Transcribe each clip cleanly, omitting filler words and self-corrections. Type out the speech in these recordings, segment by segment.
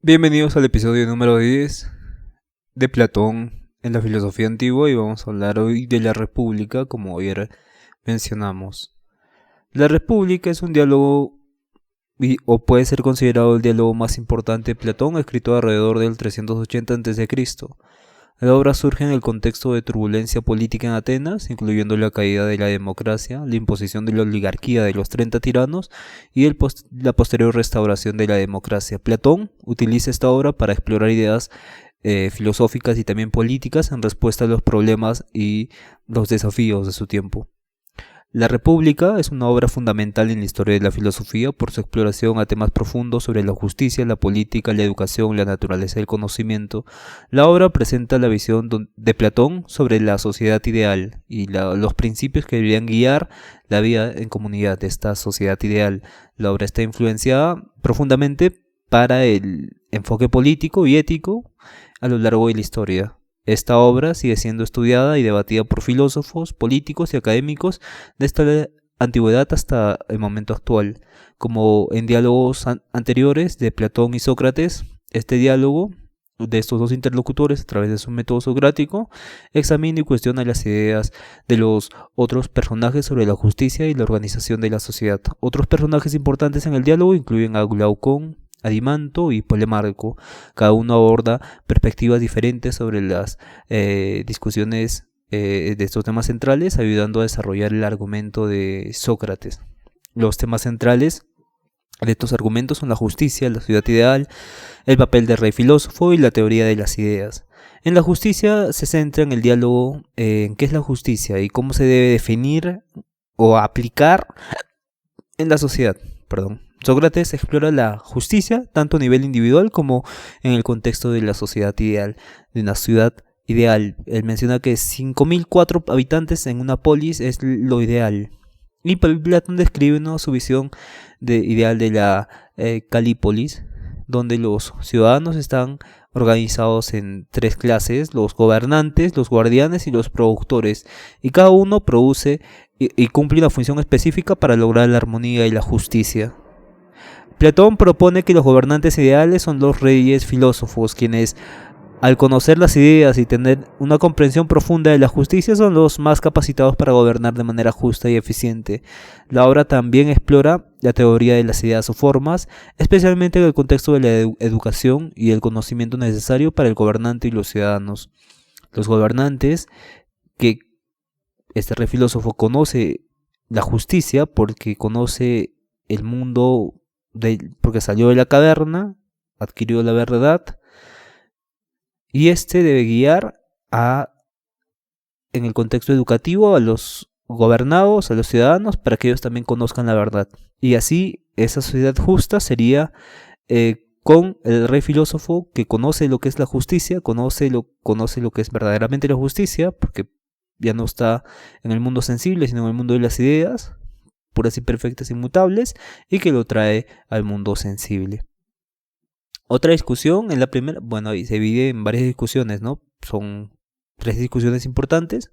Bienvenidos al episodio número 10 de Platón en la filosofía antigua y vamos a hablar hoy de la República, como ayer mencionamos. La República es un diálogo o puede ser considerado el diálogo más importante de Platón, escrito alrededor del 380 a.C. La obra surge en el contexto de turbulencia política en Atenas, incluyendo la caída de la democracia, la imposición de la oligarquía de los 30 tiranos y la posterior restauración de la democracia. Platón utiliza esta obra para explorar ideas filosóficas y también políticas en respuesta a los problemas y los desafíos de su tiempo. La República es una obra fundamental en la historia de la filosofía por su exploración a temas profundos sobre la justicia, la política, la educación, la naturaleza del conocimiento. La obra presenta la visión de Platón sobre la sociedad ideal y los principios que deberían guiar la vida en comunidad de esta sociedad ideal. La obra está influenciada profundamente para el enfoque político y ético a lo largo de la historia. Esta obra sigue siendo estudiada y debatida por filósofos, políticos y académicos desde la antigüedad hasta el momento actual. Como en diálogos anteriores de Platón y Sócrates, este diálogo de estos dos interlocutores a través de su método socrático examina y cuestiona las ideas de los otros personajes sobre la justicia y la organización de la sociedad. Otros personajes importantes en el diálogo incluyen a Glaucón, Adimanto y Polemarco. Cada uno aborda perspectivas diferentes sobre las discusiones de estos temas centrales, ayudando a desarrollar el argumento de Sócrates. Los temas centrales de estos argumentos son la justicia, la ciudad ideal, el papel del rey filósofo y la teoría de las ideas. En la justicia se centra en el diálogo en qué es la justicia y cómo se debe definir o aplicar en la sociedad. Sócrates explora la justicia tanto a nivel individual como en el contexto de la sociedad ideal, de una ciudad ideal. Él menciona que 5.004 habitantes en una polis es lo ideal. Y Platón describe su visión ideal de la Calípolis, donde los ciudadanos están organizados en tres clases: los gobernantes, los guardianes y los productores, y cada uno produce y cumple una función específica para lograr la armonía y la justicia. Platón propone que los gobernantes ideales son los reyes filósofos, quienes, al conocer las ideas y tener una comprensión profunda de la justicia, son los más capacitados para gobernar de manera justa y eficiente. La obra también explora la teoría de las ideas o formas, especialmente en el contexto de la educación y el conocimiento necesario para el gobernante y los ciudadanos. Los gobernantes, que este rey filósofo conoce la justicia porque conoce el mundo, porque salió de la caverna, adquirió la verdad, y debe guiar en el contexto educativo a los gobernados, a los ciudadanos, para que ellos también conozcan la verdad. Y así esa sociedad justa sería con el rey filósofo que conoce lo que es la justicia, conoce lo que es verdaderamente la justicia, porque ya no está en el mundo sensible, sino en el mundo de las ideas, puras y perfectas, inmutables, y que lo trae al mundo sensible. Otra discusión, en la primera, y se divide en varias discusiones, ¿no? Son tres discusiones importantes,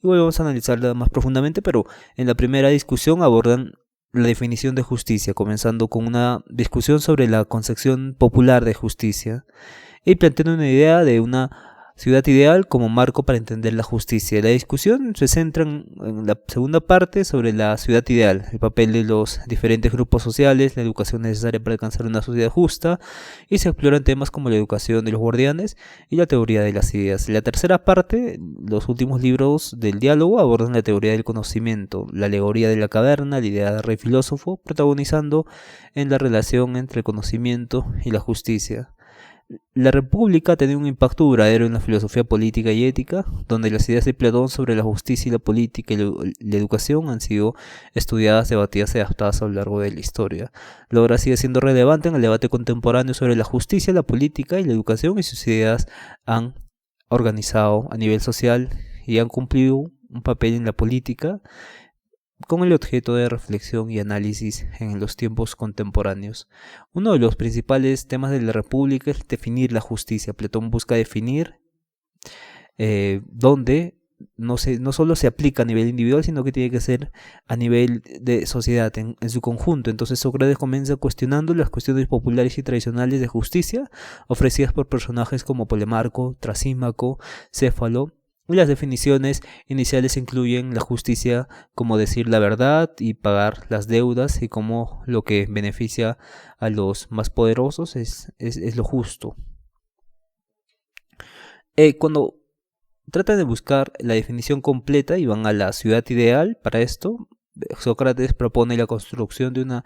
y vamos a analizarlas más profundamente, pero en la primera discusión abordan la definición de justicia, comenzando con una discusión sobre la concepción popular de justicia, y planteando una idea de una ciudad ideal como marco para entender la justicia. La discusión se centra en la segunda parte sobre la ciudad ideal, el papel de los diferentes grupos sociales, la educación necesaria para alcanzar una sociedad justa, y se exploran temas como la educación de los guardianes y la teoría de las ideas. La tercera parte, los últimos libros del diálogo, abordan la teoría del conocimiento, la alegoría de la caverna, la idea del rey filósofo, protagonizando en la relación entre el conocimiento y la justicia. La República ha tenido un impacto duradero en la filosofía política y ética, donde las ideas de Platón sobre la justicia y la política y la educación han sido estudiadas, debatidas y adaptadas a lo largo de la historia. La obra sigue siendo relevante en el debate contemporáneo sobre la justicia, la política y la educación, y sus ideas han organizado a nivel social y han cumplido un papel en la política con el objeto de reflexión y análisis en los tiempos contemporáneos. Uno de los principales temas de la República es definir la justicia. Platón busca definir dónde no solo se aplica a nivel individual, sino que tiene que ser a nivel de sociedad en su conjunto. Entonces Sócrates comienza cuestionando las cuestiones populares y tradicionales de justicia ofrecidas por personajes como Polemarco, Trasímaco, Céfalo. Y las definiciones iniciales incluyen la justicia como decir la verdad y pagar las deudas, y como lo que beneficia a los más poderosos es lo justo. Cuando tratan de buscar la definición completa y van a la ciudad ideal, para esto Sócrates propone la construcción de una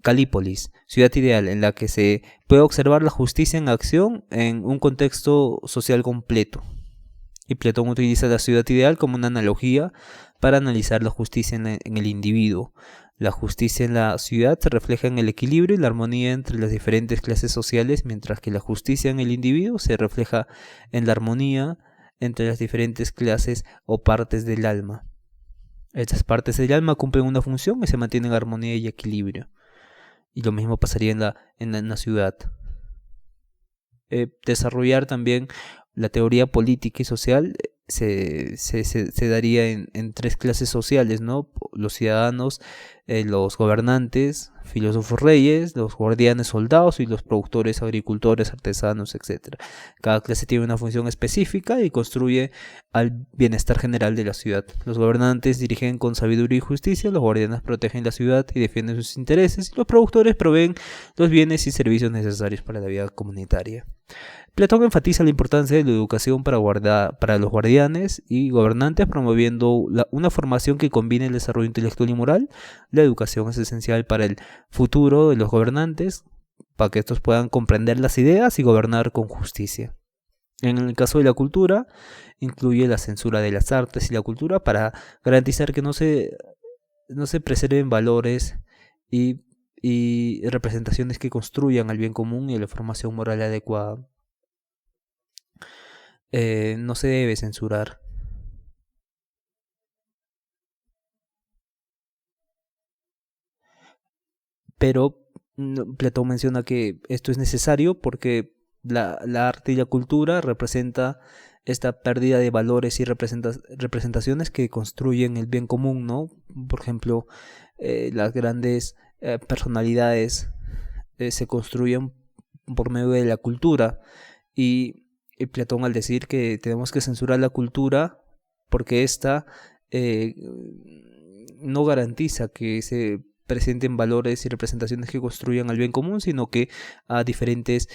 Calípolis, ciudad ideal en la que se puede observar la justicia en acción en un contexto social completo. Y Platón utiliza la ciudad ideal como una analogía para analizar la justicia en el individuo. La justicia en la ciudad se refleja en el equilibrio y la armonía entre las diferentes clases sociales, mientras que la justicia en el individuo se refleja en la armonía entre las diferentes clases o partes del alma. Estas partes del alma cumplen una función y se mantienen en armonía y equilibrio. Y lo mismo pasaría en la ciudad. Desarrollar también la teoría política y social se daría en tres clases sociales, ¿no? Los ciudadanos, los gobernantes, filósofos reyes, los guardianes soldados y los productores, agricultores, artesanos, etc. Cada clase tiene una función específica y construye al bienestar general de la ciudad. Los gobernantes dirigen con sabiduría y justicia, los guardianes protegen la ciudad y defienden sus intereses, y los productores proveen los bienes y servicios necesarios para la vida comunitaria. Platón enfatiza la importancia de la educación para los guardianes y gobernantes, promoviendo una formación que combine el desarrollo intelectual y moral. La educación es esencial para el futuro de los gobernantes, para que estos puedan comprender las ideas y gobernar con justicia. En el caso de la cultura, incluye la censura de las artes y la cultura para garantizar que no se preserven valores y representaciones que construyan al bien común y la formación moral adecuada. No se debe censurar. Pero Platón menciona que esto es necesario porque la arte y la cultura representa esta pérdida de valores y representaciones que construyen el bien común, ¿no? Por ejemplo, las grandes personalidades se construyen por medio de la cultura, y Platón, al decir que tenemos que censurar la cultura porque esta no garantiza que se presenten valores y representaciones que construyan al bien común, sino que a diferentes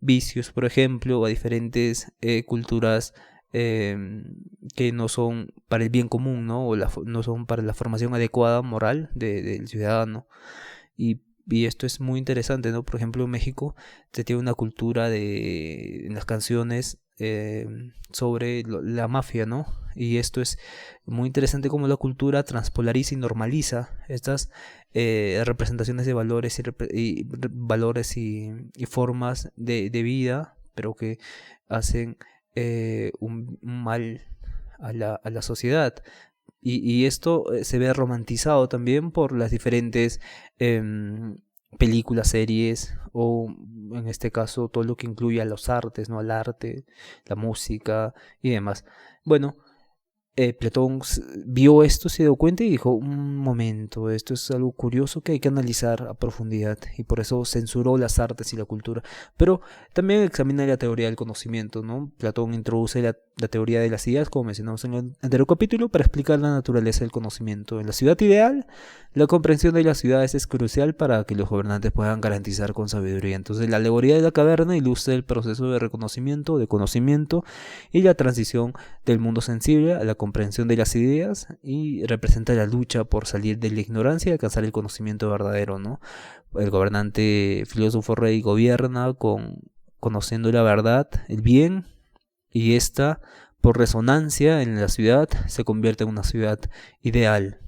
vicios, por ejemplo, o a diferentes culturas que no son para el bien común, ¿no? O no son para la formación adecuada moral del ciudadano. Y esto es muy interesante, ¿no? Por ejemplo, en México se tiene una cultura en las canciones sobre la mafia, ¿no? Y esto es muy interesante cómo la cultura transpolariza y normaliza estas representaciones de valores valores y formas de vida, pero que hacen un mal a la sociedad. Y esto se ve romantizado también por las diferentes películas, series, o en este caso todo lo que incluye a los artes, ¿no? Al arte, la música y demás. Bueno, Platón vio esto, se dio cuenta y dijo: un momento, esto es algo curioso que hay que analizar a profundidad, y por eso censuró las artes y la cultura. Pero también examina la teoría del conocimiento, ¿no? Platón introduce la teoría de las ideas, como mencionamos en el anterior capítulo, para explicar la naturaleza del conocimiento. En la ciudad ideal, la comprensión de las ciudades es crucial para que los gobernantes puedan garantizar con sabiduría. Entonces, la alegoría de la caverna ilustra el proceso de reconocimiento, de conocimiento, y la transición del mundo sensible a la comprensión de las ideas, y representa la lucha por salir de la ignorancia y alcanzar el conocimiento verdadero, ¿no? El gobernante, filósofo, rey gobierna conociendo la verdad, el bien, y esta, por resonancia en la ciudad, se convierte en una ciudad ideal,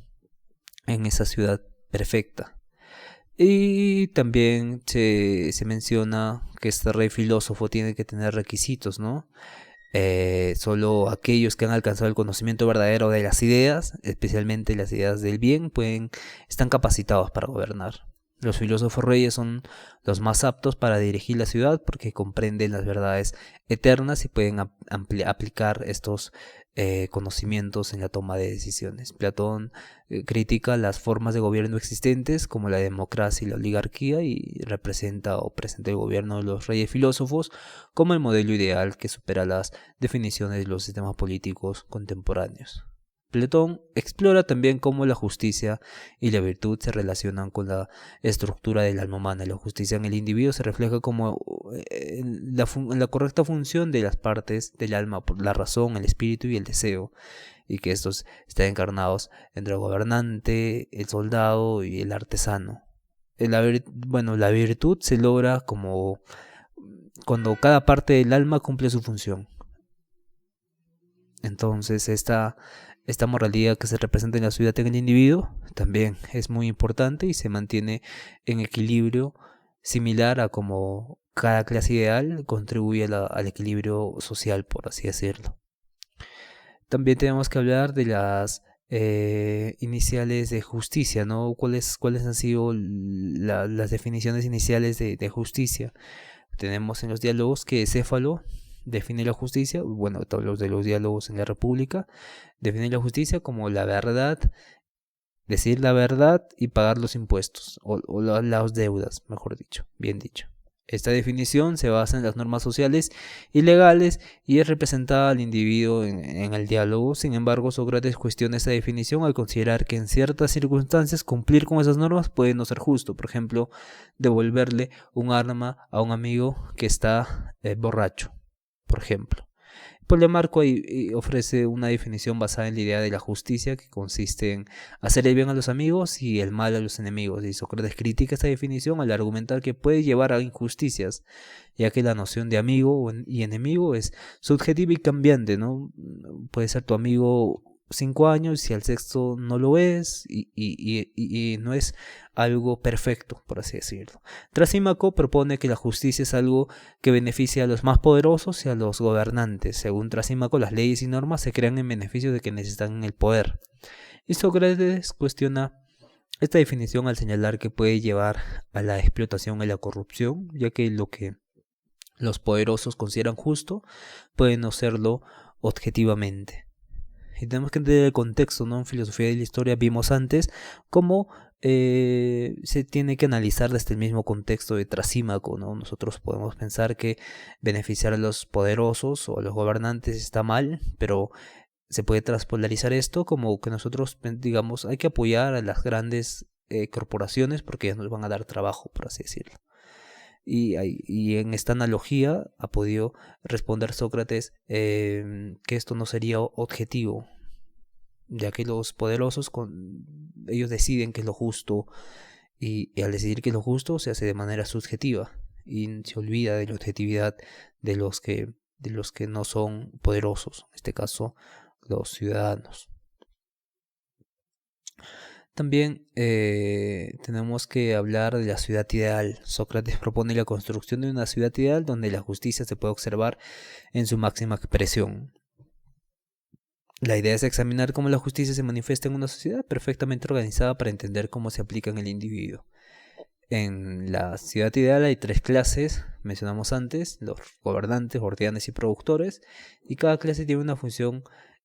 en esa ciudad perfecta. Y también se menciona que este rey filósofo tiene que tener requisitos, ¿no? Solo aquellos que han alcanzado el conocimiento verdadero de las ideas, especialmente las ideas del bien, están capacitados para gobernar. Los filósofos reyes son los más aptos para dirigir la ciudad porque comprenden las verdades eternas y pueden aplicar estos conocimientos en la toma de decisiones. Platón critica las formas de gobierno existentes como la democracia y la oligarquía y representa o presenta el gobierno de los reyes filósofos como el modelo ideal que supera las definiciones de los sistemas políticos contemporáneos. Platón explora también cómo la justicia y la virtud se relacionan con la estructura del alma humana. La justicia en el individuo se refleja como en la correcta función de las partes del alma, por la razón, el espíritu y el deseo, y que estos están encarnados entre el gobernante, el soldado y el artesano. La virtud se logra como cuando cada parte del alma cumple su función. Entonces esta moralidad que se representa en la sociedad en el individuo también es muy importante y se mantiene en equilibrio similar a como cada clase ideal contribuye al equilibrio social, por así decirlo. También tenemos que hablar de las iniciales de justicia, ¿no? ¿Cuáles han sido las definiciones iniciales de justicia? Tenemos en los diálogos que Céfalo define la justicia, bueno, todos los de los diálogos en la República, define la justicia como la verdad, decir la verdad y pagar los impuestos, o las deudas, mejor dicho, bien dicho. Esta definición se basa en las normas sociales y legales y es representada al individuo en el diálogo. Sin embargo, Sócrates cuestiona esta definición al considerar que en ciertas circunstancias cumplir con esas normas puede no ser justo. Por ejemplo, devolverle un arma a un amigo que está borracho, por ejemplo. Marco ahí ofrece una definición basada en la idea de la justicia, que consiste en hacer el bien a los amigos y el mal a los enemigos. Y Sócrates critica esta definición al argumentar que puede llevar a injusticias, ya que la noción de amigo y enemigo es subjetiva y cambiante, ¿no? Puede ser tu amigo 5 años y al sexto no lo es y no es algo perfecto, por así decirlo. Trasímaco propone que la justicia es algo que beneficia a los más poderosos y a los gobernantes. Según Trasímaco, las leyes y normas se crean en beneficio de quienes están en el poder. Y Sócrates cuestiona esta definición al señalar que puede llevar a la explotación y la corrupción, ya que lo que los poderosos consideran justo puede no serlo objetivamente. Y tenemos que entender el contexto, ¿no? En filosofía de la historia vimos antes cómo se tiene que analizar desde el mismo contexto de Trasímaco, ¿no? Nosotros podemos pensar que beneficiar a los poderosos o a los gobernantes está mal, pero se puede transpolarizar esto como que nosotros, digamos, hay que apoyar a las grandes corporaciones porque ellas nos van a dar trabajo, por así decirlo. Y en esta analogía ha podido responder Sócrates que esto no sería objetivo, ya que los poderosos ellos deciden qué es lo justo y al decidir qué es lo justo se hace de manera subjetiva y se olvida de la objetividad de los que no son poderosos, en este caso los ciudadanos. También tenemos que hablar de la ciudad ideal. Sócrates propone la construcción de una ciudad ideal donde la justicia se puede observar en su máxima expresión. La idea es examinar cómo la justicia se manifiesta en una sociedad perfectamente organizada para entender cómo se aplica en el individuo. En la ciudad ideal hay 3 clases, mencionamos antes, los gobernantes, guardianes y productores, y cada clase tiene una función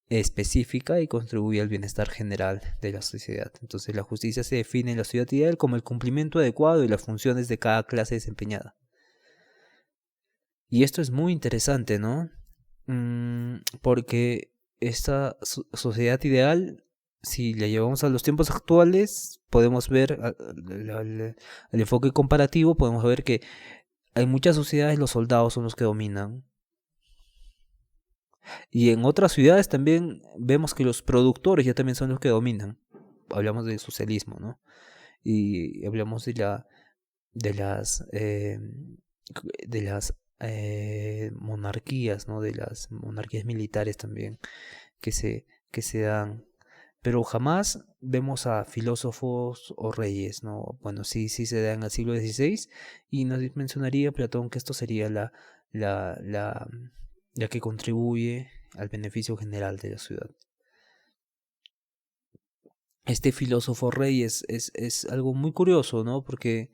específica y contribuye al bienestar general de la sociedad. Entonces la justicia se define en la ciudad ideal como el cumplimiento adecuado de las funciones de cada clase desempeñada. Y esto es muy interesante, ¿no? Porque esta sociedad ideal, si la llevamos a los tiempos actuales, podemos ver al enfoque comparativo, podemos ver que en muchas sociedades los soldados son los que dominan. Y en otras ciudades también vemos que los productores ya también son los que dominan. Hablamos del socialismo, ¿no? Y hablamos de las monarquías, ¿no? De las monarquías militares también que se dan. Pero jamás vemos a filósofos o reyes, ¿no? Bueno, sí se da en el siglo XVI y nos mencionaría Platón que esto sería la que contribuye al beneficio general de la ciudad. Este filósofo rey es algo muy curioso, ¿no? Porque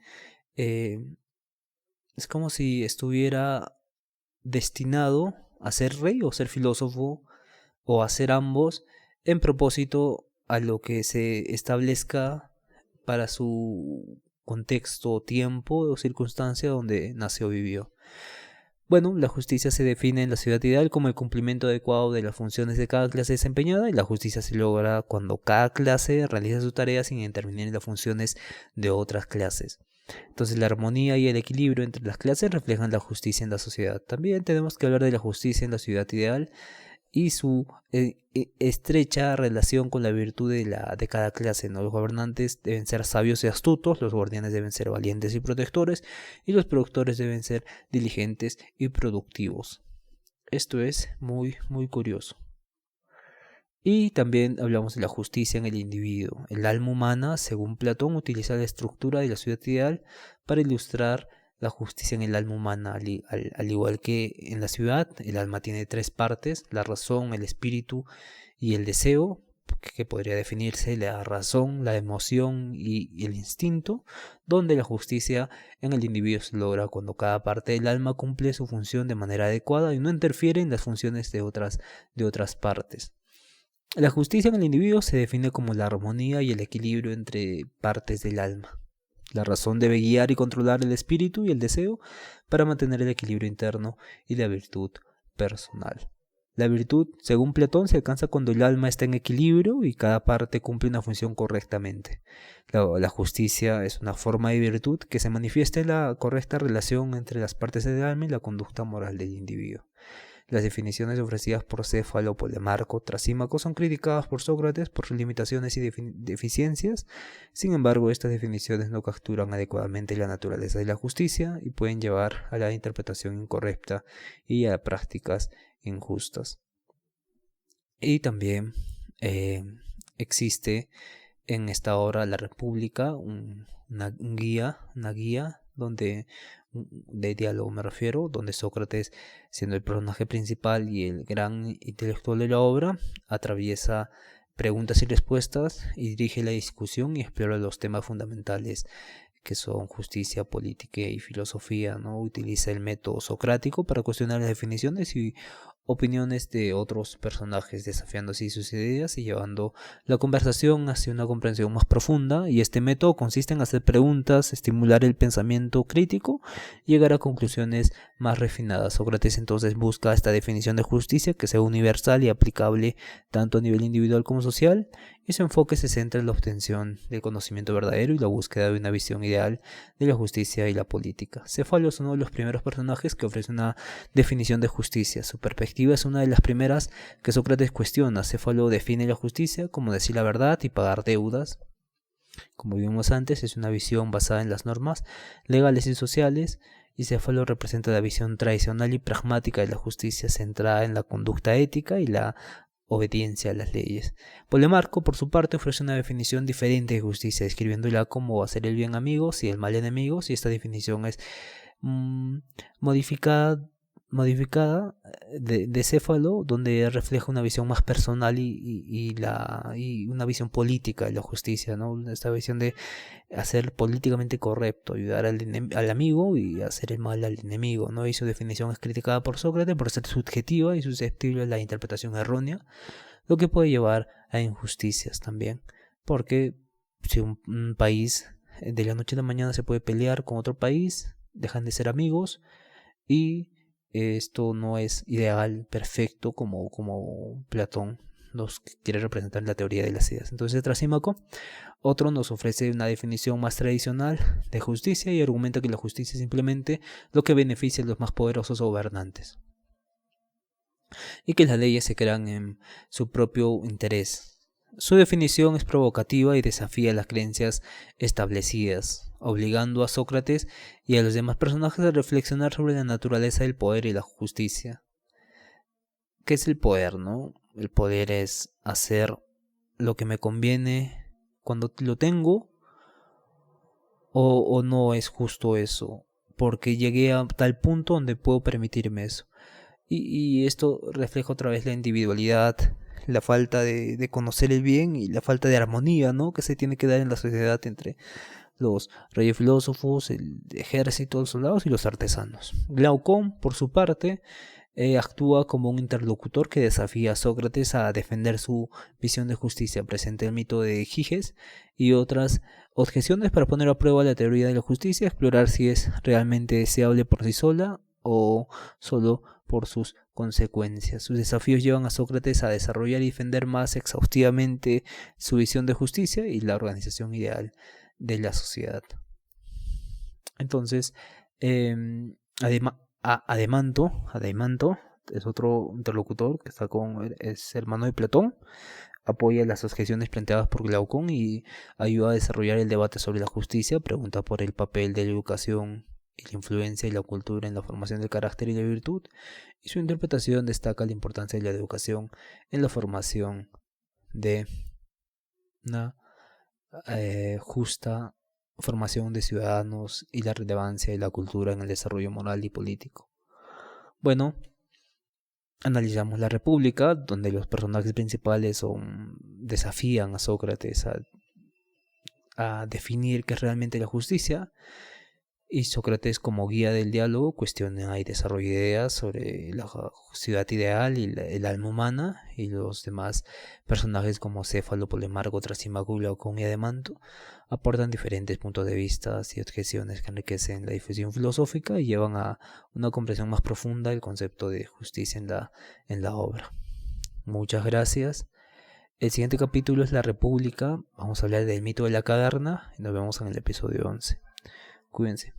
es como si estuviera destinado a ser rey o ser filósofo o hacer ambos en propósito a lo que se establezca para su contexto, tiempo o circunstancia donde nació o vivió. Bueno, la justicia se define en la sociedad ideal como el cumplimiento adecuado de las funciones de cada clase desempeñada, y la justicia se logra cuando cada clase realiza su tarea sin intervenir en las funciones de otras clases. Entonces la armonía y el equilibrio entre las clases reflejan la justicia en la sociedad. También tenemos que hablar de la justicia en la ciudad ideal y su estrecha relación con la virtud de cada clase, ¿no? Los gobernantes deben ser sabios y astutos, los guardianes deben ser valientes y protectores, y los productores deben ser diligentes y productivos. Esto es muy, muy curioso. Y también hablamos de la justicia en el individuo. El alma humana, según Platón, utiliza la estructura de la ciudad ideal para ilustrar la justicia en el alma humana. Al igual que en la ciudad, el alma tiene tres partes: la razón, el espíritu y el deseo, que podría definirse la razón, la emoción y el instinto, donde la justicia en el individuo se logra cuando cada parte del alma cumple su función de manera adecuada y no interfiere en las funciones de otras partes. La justicia en el individuo se define como la armonía y el equilibrio entre partes del alma. La razón debe guiar y controlar el espíritu y el deseo para mantener el equilibrio interno y la virtud personal. La virtud, según Platón, se alcanza cuando el alma está en equilibrio y cada parte cumple una función correctamente. La justicia es una forma de virtud que se manifiesta en la correcta relación entre las partes del alma y la conducta moral del individuo. Las definiciones ofrecidas por Céfalo, Polemarco, Trasímaco son criticadas por Sócrates por sus limitaciones y deficiencias. Sin embargo, estas definiciones no capturan adecuadamente la naturaleza de la justicia y pueden llevar a la interpretación incorrecta y a prácticas injustas. Y también existe en esta obra La República una guía donde de diálogo me refiero, donde Sócrates, siendo el personaje principal y el gran intelectual de la obra, atraviesa preguntas y respuestas y dirige la discusión y explora los temas fundamentales que son justicia, política y filosofía, ¿no? Utiliza el método socrático para cuestionar las definiciones y opiniones de otros personajes, desafiando así sus ideas y llevando la conversación hacia una comprensión más profunda. Y este método consiste en hacer preguntas, estimular el pensamiento crítico y llegar a conclusiones más refinadas. Sócrates entonces busca esta definición de justicia que sea universal y aplicable tanto a nivel individual como social, y su enfoque se centra en la obtención del conocimiento verdadero y la búsqueda de una visión ideal de la justicia y la política. Céfalo es uno de los primeros personajes que ofrece una definición de justicia. Su perspectiva es una de las primeras que Sócrates cuestiona. Céfalo define la justicia como decir la verdad y pagar deudas. Como vimos antes, es una visión basada en las normas legales y sociales, y Céfalo representa la visión tradicional y pragmática de la justicia, centrada en la conducta ética y la obediencia a las leyes. Polemarco, por su parte, ofrece una definición diferente de justicia, describiéndola como hacer el bien amigos y el mal enemigos, y esta definición es modificada de Céfalo, donde refleja una visión más personal y una visión política de la justicia, ¿no? Esta visión de hacer políticamente correcto, ayudar al amigo y hacer el mal al enemigo, ¿no? Y su definición es criticada por Sócrates por ser subjetiva y susceptible a la interpretación errónea, lo que puede llevar a injusticias también, porque si un país de la noche a la mañana se puede pelear con otro país, dejan de ser amigos, y esto no es ideal, perfecto, como Platón nos quiere representar en la teoría de las ideas. Entonces Trasímaco, otro, nos ofrece una definición más tradicional de justicia y argumenta que la justicia es simplemente lo que beneficia a los más poderosos gobernantes y que las leyes se crean en su propio interés. Su definición es provocativa y desafía las creencias establecidas, obligando a Sócrates y a los demás personajes a reflexionar sobre la naturaleza del poder y la justicia. ¿Qué es el poder, no? El poder es hacer lo que me conviene cuando lo tengo, o no es justo eso, porque llegué a tal punto donde puedo permitirme eso. Y esto refleja otra vez la individualidad, la falta de conocer el bien y la falta de armonía, ¿no?, que se tiene que dar en la sociedad entre los reyes filósofos, el ejército, los soldados y los artesanos. Glaucón, por su parte, actúa como un interlocutor que desafía a Sócrates a defender su visión de justicia. Presenta el mito de Giges y otras objeciones para poner a prueba la teoría de la justicia, explorar si es realmente deseable por sí sola o solo por sus consecuencias. Sus desafíos llevan a Sócrates a desarrollar y defender más exhaustivamente su visión de justicia y la organización ideal de la sociedad. Entonces, Adeimanto es otro interlocutor que es hermano de Platón, apoya las objeciones planteadas por Glaucón y ayuda a desarrollar el debate sobre la justicia, pregunta por el papel de la educación y la influencia de la cultura en la formación del carácter y la virtud, y su interpretación destaca la importancia de la educación en la formación de una justa formación de ciudadanos y la relevancia de la cultura en el desarrollo moral y político. Bueno, analizamos la República, donde los personajes principales desafían a Sócrates a definir qué es realmente la justicia, y Sócrates, como guía del diálogo, cuestiona y desarrolla ideas sobre la ciudad ideal y el alma humana, y los demás personajes como Céfalo, Polemarco, Trasímaco, Glaucón y Adeimanto aportan diferentes puntos de vista y objeciones que enriquecen la difusión filosófica y llevan a una comprensión más profunda del concepto de justicia en la obra. Muchas gracias. El siguiente capítulo es la República. Vamos a hablar del mito de la caverna y nos vemos en el episodio 11. Cuídense.